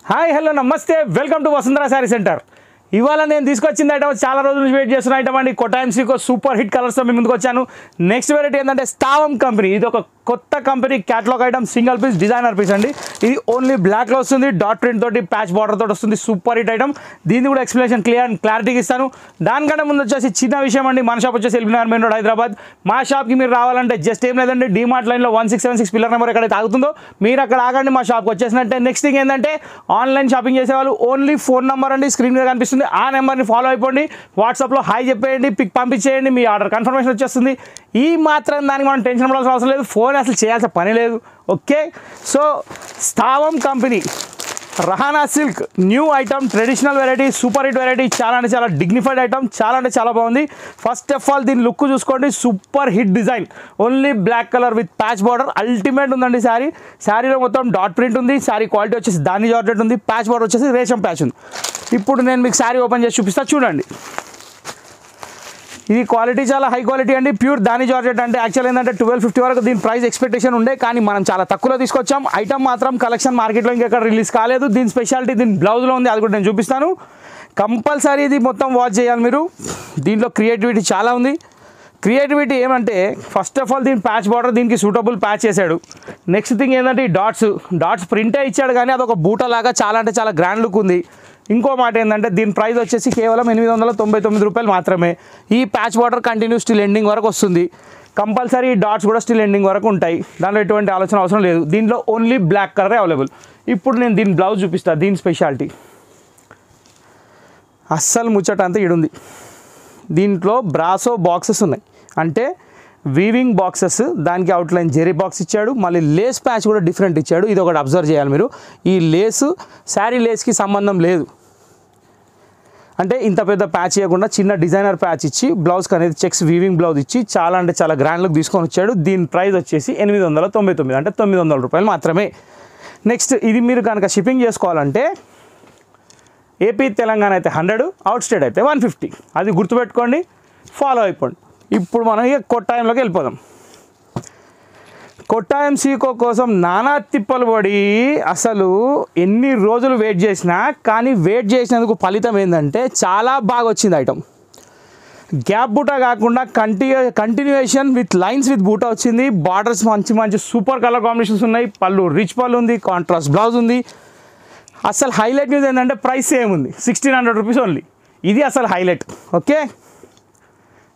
Hi hello నమస్తే welcome to Vasundhara sari centre. ఇవాళ నేను తీసుకొచ్చింది ఐటమ్ చాలా రోజుల నుంచి వెయిట్ చేస్తున్న ఐటమ్ అండి. కొట్టాయం సీకో సూపర్ హిట్ కలర్స్తో మీ ముందుకు వచ్చాను. నెక్స్ట్ వెరైటీ ఏంటంటే స్థావం కంపెనీ. ఇది ఒక కొత్త company catalogue item, single piece designer piece అండి. ఇది ఓన్లీ బ్లాక్లో వస్తుంది, డాట్ ప్రింట్ తోటి ప్యాచ్ బార్డర్ తోటి వస్తుంది. Super hit item. దీన్ని కూడా ఎక్స్ప్లెనేషన్ క్లారిటీగా ఇస్తాను. దానికంటే ముందు వచ్చేసి చిన్న విషయం అండి. మన షాప్ వచ్చేసి ఎల్బీనగర్ మెయిన్ రోడ్ హైదరాబాద్. మా షాప్కి మీరు రావాలంటే జస్ట్ ఏం లేదండి, డిమార్ట్ లైన్లో 1676 పిల్లర్ నెంబర్ ఎక్కడైతే ఆగుతుందో మీరు అక్కడ ఆగండి, మా షాప్కి వచ్చేసినట్టే. నెక్స్ట్ థింగ్ ఏంటంటే ఆన్లైన్ షాపింగ్ చేసేవాళ్ళు ఓన్లీ ఫోన్ నెంబర్ అండి స్క్రీన్ మీద కనిపిస్తుంది, ఆ నెంబర్ని ఫాలో అయిపోండి. వాట్సాప్లో హాయ్ చెప్పేయండి, పిక్ పంపించేయండి, మీ ఆర్డర్ కన్ఫర్మేషన్ వచ్చేస్తుంది. ఈ మాత్రం దానికి మనం టెన్షన్ పడాల్సిన అవసరం లేదు, ఫోన్ అసలు చేయాల్సిన పని లేదు. ఓకే, సో స్థావం కంపెనీ రహానా silk new item, traditional variety, super hit variety. చాలా అంటే చాలా డిగ్నిఫైడ్ ఐటమ్, చాలా అంటే చాలా బాగుంది. ఫస్ట్ ఆఫ్ ఆల్ దీని లుక్ చూసుకోండి, super hit design. Only black colour with patch border. Ultimate ఉందండి శారీ. శారీలో మొత్తం డాట్ ప్రింట్ ఉంది. శారీ క్వాలిటీ వచ్చేసి దాని జార్జెట్ ఉంది. ప్యాచ్ బార్డర్ వచ్చేసి రేషం ప్యాచ్ ఉంది. ఇప్పుడు నేను మీకు శారీ ఓపెన్ చేసి చూపిస్తా, చూడండి. ఇది క్వాలిటీ చాలా హై క్వాలిటీ అండి, ప్యూర్ దాని జార్జెట్. అంటే యాక్చువల్ ఏంటంటే 1250 వరకు దీని ప్రైస్ ఎక్స్పెక్టేషన్ ఉండే, కానీ మనం చాలా తక్కువలో తీసుకొచ్చాం. ఐటమ్ మాత్రం కలెక్షన్ మార్కెట్లో ఇంకెక్కడ రిలీజ్ కాలేదు. దీని స్పెషాలిటీ దీని బ్లౌజ్లో ఉంది, అది కూడా నేను చూపిస్తాను. కంపల్సరీ ఇది మొత్తం వాచ్ చేయాలి మీరు. దీంట్లో క్రియేటివిటీ చాలా ఉంది. క్రియేటివిటీ ఏమంటే ఫస్ట్ ఆఫ్ ఆల్ దీని ప్యాచ్ బార్డర్ దీనికి సూటబుల్ ప్యాచ్ చేశాడు. నెక్స్ట్ థింగ్ ఏంటంటే ఈ డాట్స్ ప్రింటే ఇచ్చాడు, కానీ అదొక బూటలాగా చాలా అంటే చాలా గ్రాండ్ లుక్ ఉంది. ఇంకో మాట ఏంటంటే దీని ప్రైస్ వచ్చేసి కేవలం 899 రూపాయలు మాత్రమే. ఈ patch border continue still ending వరకు వస్తుంది. కంపల్సరీ డాట్స్ కూడా స్టిల్ ఎండింగ్ వరకు ఉంటాయి, దాంట్లో ఎటువంటి ఆలోచన అవసరం లేదు. దీంట్లో ఓన్లీ బ్లాక్ కలరే అవైలబుల్. ఇప్పుడు నేను దీని బ్లౌజ్ చూపిస్తాను. దీని స్పెషాలిటీ అస్సలు ముచ్చట అంతా ఇడుంది. దీంట్లో బ్రాసో బాక్సెస్ ఉన్నాయి, అంటే వీవింగ్ బాక్సెస్. దానికి అవుట్లైన్ జెరీ బాక్స్ ఇచ్చాడు, మళ్ళీ లేస్ ప్యాచ్ కూడా డిఫరెంట్ ఇచ్చాడు. ఇది ఒకటి అబ్జర్వ్ చేయాలి మీరు. ఈ లేసు శారీ లేస్కి సంబంధం లేదు, అంటే ఇంత పెద్ద ప్యాచ్ ఇవ్వకుండా చిన్న డిజైనర్ ప్యాచ్ ఇచ్చి బ్లౌజ్కి అనేది చెక్స్ వీవింగ్ బ్లౌజ్ ఇచ్చి చాలా అంటే చాలా గ్రాండ్ లుక్ తీసుకొని వచ్చాడు. దీని ప్రైస్ వచ్చేసి 899, అంటే 900 రూపాయలు మాత్రమే. నెక్స్ట్ ఇది మీరు కనుక షిప్పింగ్ చేసుకోవాలంటే ఏపీ తెలంగాణ అయితే 100, అవుట్ స్టేట్ అయితే 150. అది గుర్తుపెట్టుకోండి, ఫాలో అయిపోండి. ఇప్పుడు మనం ఇక కొట్టాయంలోకి వెళ్ళిపోదాం. కొట్టాయం సీకో కోసం నానా తిప్పలు పడి అసలు ఎన్ని రోజులు వెయిట్ చేసినా, కానీ వెయిట్ చేసినందుకు ఫలితం ఏంటంటే చాలా బాగా వచ్చింది ఐటమ్. గ్యాప్ బూటా కాకుండా కంటిన్యూయేషన్ విత్ లైన్స్ విత్ బూటా వచ్చింది. బార్డర్స్ మంచి మంచి సూపర్ కలర్ కాంబినేషన్స్ ఉన్నాయి. పళ్ళు రిచ్ పళ్ళు ఉంది, కాంట్రాస్ట్ బ్లౌజ్ ఉంది. అసలు హైలైట్ న్యూస్ ఏంటంటే ప్రైస్ సేమ్ ఉంది, 1600 రూపీస్ ఓన్లీ. ఇది అసలు హైలైట్. ఓకే,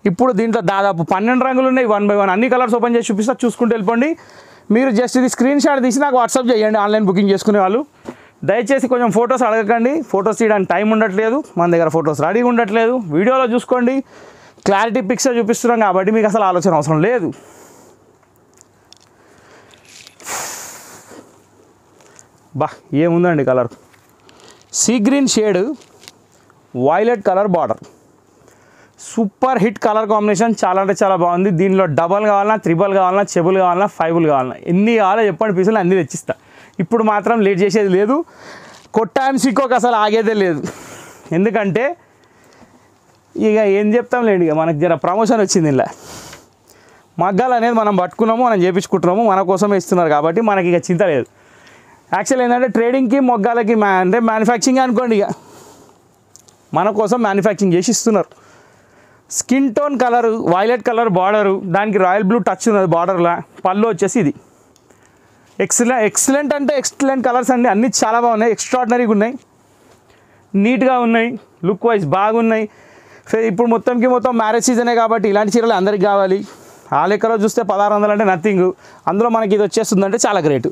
ఇప్పుడు దీంట్లో దాదాపు 12 రంగులు ఉన్నాయి. 1 by 1 అన్ని కలర్స్ ఓపెన్ చేసి చూపిస్తా, చూసుకుంటూ వెళ్ళిపోండి. మీరు జస్ట్ ఇది స్క్రీన్ షాట్ తీసి నాకు వాట్సాప్ చేయండి, ఆన్లైన్ బుకింగ్ చేసుకునే వాళ్ళు. దయచేసి కొంచెం ఫొటోస్ అడగకండి, ఫొటోస్ తీయడానికి టైం ఉండట్లేదు, మన దగ్గర ఫొటోస్ రెడీగా ఉండట్లేదు. వీడియోలో చూసుకోండి, క్లారిటీ పిక్చర్ చూపిస్తున్నాం కాబట్టి మీకు అసలు ఆలోచన అవసరం లేదు. బా ఏముందండి colour, sea green shade, violet colour border, super hit colour combination. చాలా అంటే చాలా బాగుంది. దీనిలో డబల్ కావాలన్నా, త్రిబుల్ కావాలన్నా, చెబుల్ కావాలన్నా, 5 కావాలన్నా, ఎన్ని కావాలో చెప్పండి, పీసులు అన్నీ తెచ్చిస్తా. ఇప్పుడు మాత్రం లేట్ చేసేది లేదు. కొట్టాయం సీకోకి అసలు ఆగేదే లేదు. ఎందుకంటే ఇక ఏం చెప్తాంలేండి, ఇక మనకు జర ప్రమోషన్ వచ్చింది. ఇలా మగ్గాలు అనేది మనం పట్టుకున్నాము, మనం చేయించుకుంటున్నాము, మన కోసమే ఇస్తున్నారు కాబట్టి మనకి ఇక చింత లేదు. యాక్చువల్ ఏంటంటే ట్రేడింగ్కి మొగ్గాలకి అంటే మ్యానుఫ్యాక్చరింగ్ అనుకోండి, ఇక మన కోసం మ్యానుఫ్యాక్చరింగ్ చేసి ఇస్తున్నారు. Skin tone colour, violet colour border, దానికి రాయల్ బ్లూ టచ్ ఉన్నది బార్డర్లో. పళ్ళు వచ్చేసి ఇది ఎక్సలెంట్ అంటే ఎక్సలెంట్ కలర్స్ అండి. అన్నీ చాలా బాగున్నాయి, ఎక్స్ట్రాడినరీగా ఉన్నాయి, నీట్గా ఉన్నాయి, లుక్ వైజ్ బాగున్నాయి. ఇప్పుడు మొత్తం మ్యారేజ్ సీజనే కాబట్టి ఇలాంటి చీరలు అందరికి కావాలి. ఆ లెక్కలో చూస్తే 1600 అంటే నథింగ్. అందులో మనకి ఇది వచ్చేస్తుందంటే చాలా గ్రేట్.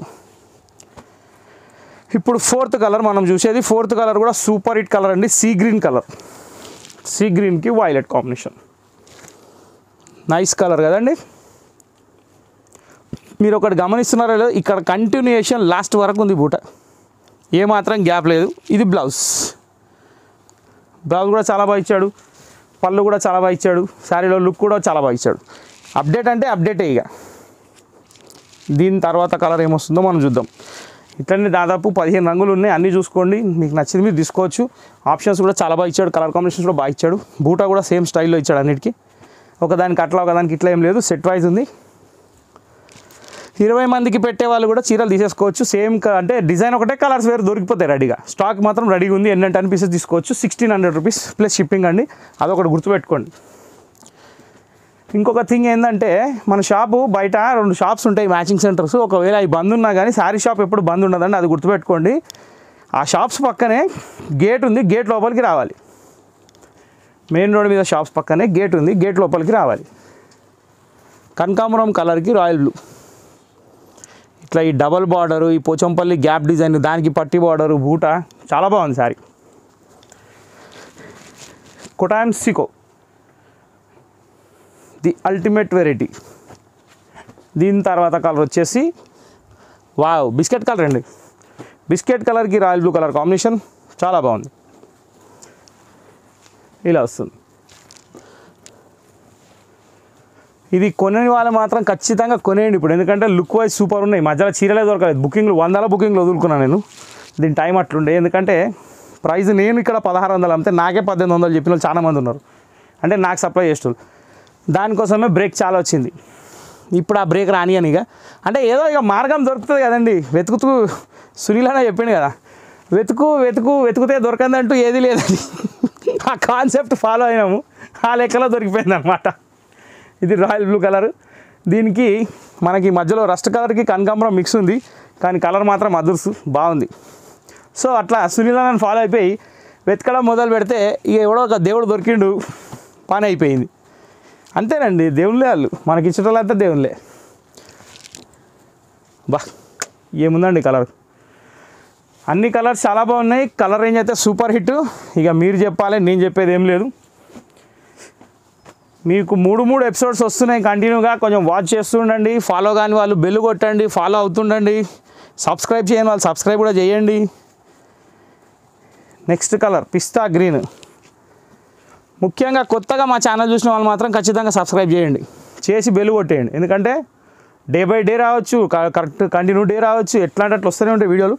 ఇప్పుడు 4th కలర్ మనం చూసేది. 4th కలర్ కూడా సూపర్ హిట్ కలర్ అండి, సీ గ్రీన్ కలర్. సీ గ్రీన్కి వైలెట్ కాంబినేషన్, నైస్ కలర్ కదండి. మీరు ఒకటి గమనిస్తున్నారో లేదో, ఇక్కడ కంటిన్యూయేషన్ లాస్ట్ వరకు ఉంది బూట, ఏమాత్రం గ్యాప్ లేదు. ఇది బ్లౌజ్ కూడా చాలా బాగా ఇచ్చాడు, పళ్ళు కూడా చాలా బాగా ఇచ్చాడు, శారీలో లుక్ కూడా చాలా బాగా ఇచ్చాడు. అప్డేట్ అంటే అప్డేటే. ఇక దీని తర్వాత కలర్ ఏమొస్తుందో మనం చూద్దాం. ఇట్లనే దాదాపు 15 రంగులు ఉన్నాయి, అన్నీ చూసుకోండి, మీకు నచ్చింది మీరు తీసుకోవచ్చు. ఆప్షన్స్ కూడా చాలా బాగా ఇచ్చాడు, కలర్ కాంబినేషన్స్ కూడా బాగా ఇచ్చాడు. బూటా కూడా సేమ్ స్టైల్లో ఇచ్చాడు అన్నిటికీ. ఒకదానికి అట్లా ఒకదానికి ఇట్లా ఏం లేదు, సెట్ వైజ్ ఉంది. 20 మందికి పెట్టే వాళ్ళు కూడా చీరలు తీసేసుకోవచ్చు. సేమ్ అంటే డిజైన్ ఒకటే, కలర్స్ వేరు దొరికిపోతాయి రెడీగా. స్టాక్ మాత్రం రెడీగా ఉంది. ఎన్ని 10 పీసెస్ తీసుకోవచ్చు. 1600 రూపీస్ ప్లస్ షిప్పింగ్ అండి. అదొకటి గుర్తుపెట్టుకోండి. ఇంకొక థింగ్ ఏంటంటే, మన షాపు బయట 2 షాప్స్ ఉంటాయి, మ్యాచింగ్ సెంటర్స్. ఒకవేళ అవి బంద్ ఉన్నా కానీ శారీ షాప్ ఎప్పుడు బంద్ ఉండదండి, అది గుర్తుపెట్టుకోండి. ఆ షాప్స్ పక్కనే గేట్ ఉంది, గేట్ లోపలికి రావాలి. మెయిన్ రోడ్ మీద షాప్స్ పక్కనే గేట్ ఉంది, గేట్ లోపలికి రావాలి. కనకాంబరం కలర్కి రాయల్ బ్లూ, ఇట్లా ఈ డబల్ బార్డరు, ఈ పోచంపల్లి గ్యాప్ డిజైన్, దానికి పట్టి బార్డరు, బూట, చాలా బాగుంది sari. Kottayam Sikoa, the ultimate variety. దీని తర్వాత కలర్ వచ్చేసి వావ్, బిస్కెట్ కలర్ అండి. బిస్కెట్ కలర్కి రాయల్ బ్లూ కలర్ కాంబినేషన్ చాలా బాగుంది. ఇలా వస్తుంది. ఇది కొనని వాళ్ళు మాత్రం ఖచ్చితంగా కొనేయండి ఇప్పుడు, ఎందుకంటే లుక్ వైజ్ సూపర్ ఉన్నాయి. మధ్యలో చీరలే దొరకలేదు, బుకింగ్లు 100 బుకింగ్లు వదులుకున్నాను నేను. దీని టైం అట్లుండే, ఎందుకంటే ప్రైస్ నేను ఇక్కడ 1600 అమ్మితే నాకే 1800 చెప్పిన వాళ్ళు చాలా మంది ఉన్నారు. అంటే నాకు సప్లై చేసేవాళ్ళు. దానికోసమే బ్రేక్ చాలా వచ్చింది. ఇప్పుడు ఆ బ్రేక్ రానియని ఇక, అంటే ఏదో ఇక మార్గం దొరుకుతుంది కదండి. వెతుకుతూ సునీల్ అన్న చెప్పిండు కదా, వెతుకుతే దొరకందంటూ ఏది లేదని. ఆ కాన్సెప్ట్ ఫాలో అయినాము, ఆ లెక్కలో దొరికిపోయింది అనమాట. ఇది రాయల్ బ్లూ కలర్. దీనికి మనకి మధ్యలో రస్ట్ కలర్కి కనకాంబరం మిక్స్ ఉంది, కానీ కలర్ మాత్రం అదుర్సు బాగుంది. సో అట్లా సునీల్ అన్నని ఫాలో అయిపోయి వెతకడం మొదలు పెడితే ఇక ఎవడో ఒక దేవుడు దొరికిండు, పని అయిపోయింది. అంతేనండి, దేవుళ్ళే వాళ్ళు, మనకి ఇచ్చటోళ్ళంతా దేవుళ్ళే. బా ఏముందండి కలర్, అన్ని కలర్స్ చాలా బాగున్నాయి. కలర్ రేంజ్ అయితే సూపర్ హిట్. ఇక మీరు చెప్పాలి, నేను చెప్పేది ఏం లేదు. మీకు 3 ఎపిసోడ్స్ వస్తున్నాయి కంటిన్యూగా, కొంచెం వాచ్ చేస్తుండండి. ఫాలో కాని వాళ్ళు బెల్ కొట్టండి, ఫాలో అవుతుండండి. సబ్స్క్రైబ్ చేయని వాళ్ళు సబ్స్క్రైబ్ కూడా చేయండి. నెక్స్ట్ కలర్ పిస్తా గ్రీన్. ముఖ్యంగా కొత్తగా మా ఛానల్ చూసిన వాళ్ళు మాత్రం ఖచ్చితంగా సబ్స్క్రైబ్ చేయండి, చేసి బెల్ కొట్టేయండి. ఎందుకంటే డే బై డే రావచ్చు, కరెక్ట్ కంటిన్యూ డే రావచ్చు, ఎట్లాంటి అట్లా వస్తూనే ఉంటాయి వీడియోలు.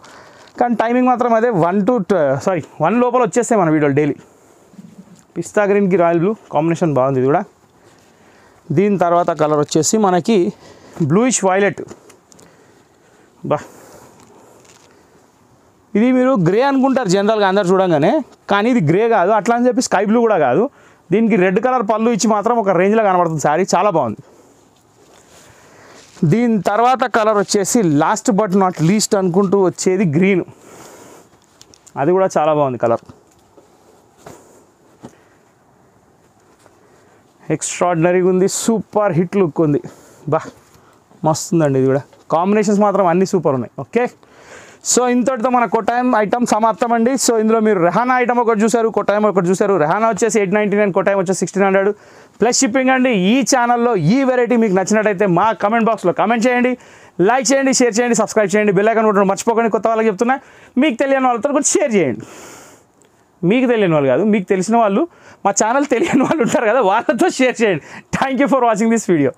కానీ టైమింగ్ మాత్రం అదే 1 లోపల వచ్చేస్తాయి మన వీడియోలు డైలీ. పిస్తా గ్రీన్కి రాయల్ బ్లూ కాంబినేషన్ బాగుంది ఇది కూడా. దీని తర్వాత కలర్ వచ్చేసి మనకి బ్లూయిష్ వైలెట్. బా ఇది మీరు గ్రే అనుకుంటారు జనరల్గా అందరు చూడంగానే, కానీ ఇది గ్రే కాదు, అట్లా అని చెప్పి స్కై బ్లూ కూడా కాదు. దీనికి రెడ్ కలర్ పళ్ళు ఇచ్చి మాత్రం ఒక రేంజ్లో కనబడుతుంది శారీ, చాలా బాగుంది. దీని తర్వాత కలర్ వచ్చేసి లాస్ట్ బట్ నాట్ లీస్ట్ అనుకుంటూ వచ్చేది గ్రీన్. అది కూడా చాలా బాగుంది కలర్, ఎక్స్ట్రాడినరీగా ఉంది, సూపర్ హిట్ లుక్ ఉంది. బా మస్తుందండి ఇది కూడా. కాంబినేషన్స్ మాత్రం అన్నీ సూపర్ ఉన్నాయి. ఓకే, సో ఇంతటితో మన కొట్టాయం ఐటమ్ సమాప్తం అండి. సో ఇందులో మీరు రెహానా ఐటమ్ ఒకటి చూసారు, కొట్టాయం ఒకటి చూసారు. రెహానా వచ్చేసి 899, కొట్టాయం వచ్చేసి 1600 ప్లస్ షిప్పింగ్ అండి. ఈ ఛానల్లో ఈ వెరైటీ మీకు నచ్చినట్టయితే మా కమెంట్ బాక్స్లో కమెంట్ చేయండి, లైక్ చేయండి, షేర్ చేయండి, సబ్స్క్రైబ్ చేయండి, బెల్ ఐకాన్ కొట్టడం మర్చిపోకండి. కొత్త వాళ్ళకి చెప్తున్నా, మీకు తెలియని వాళ్ళతో కొంచెం షేర్ చేయండి. మీకు తెలియని వాళ్ళు కాదు, మీకు తెలిసిన వాళ్ళు, మా ఛానల్ తెలియని వాళ్ళు ఉంటారు కదా, వాళ్ళతో షేర్ చేయండి. Thank you for watching this video.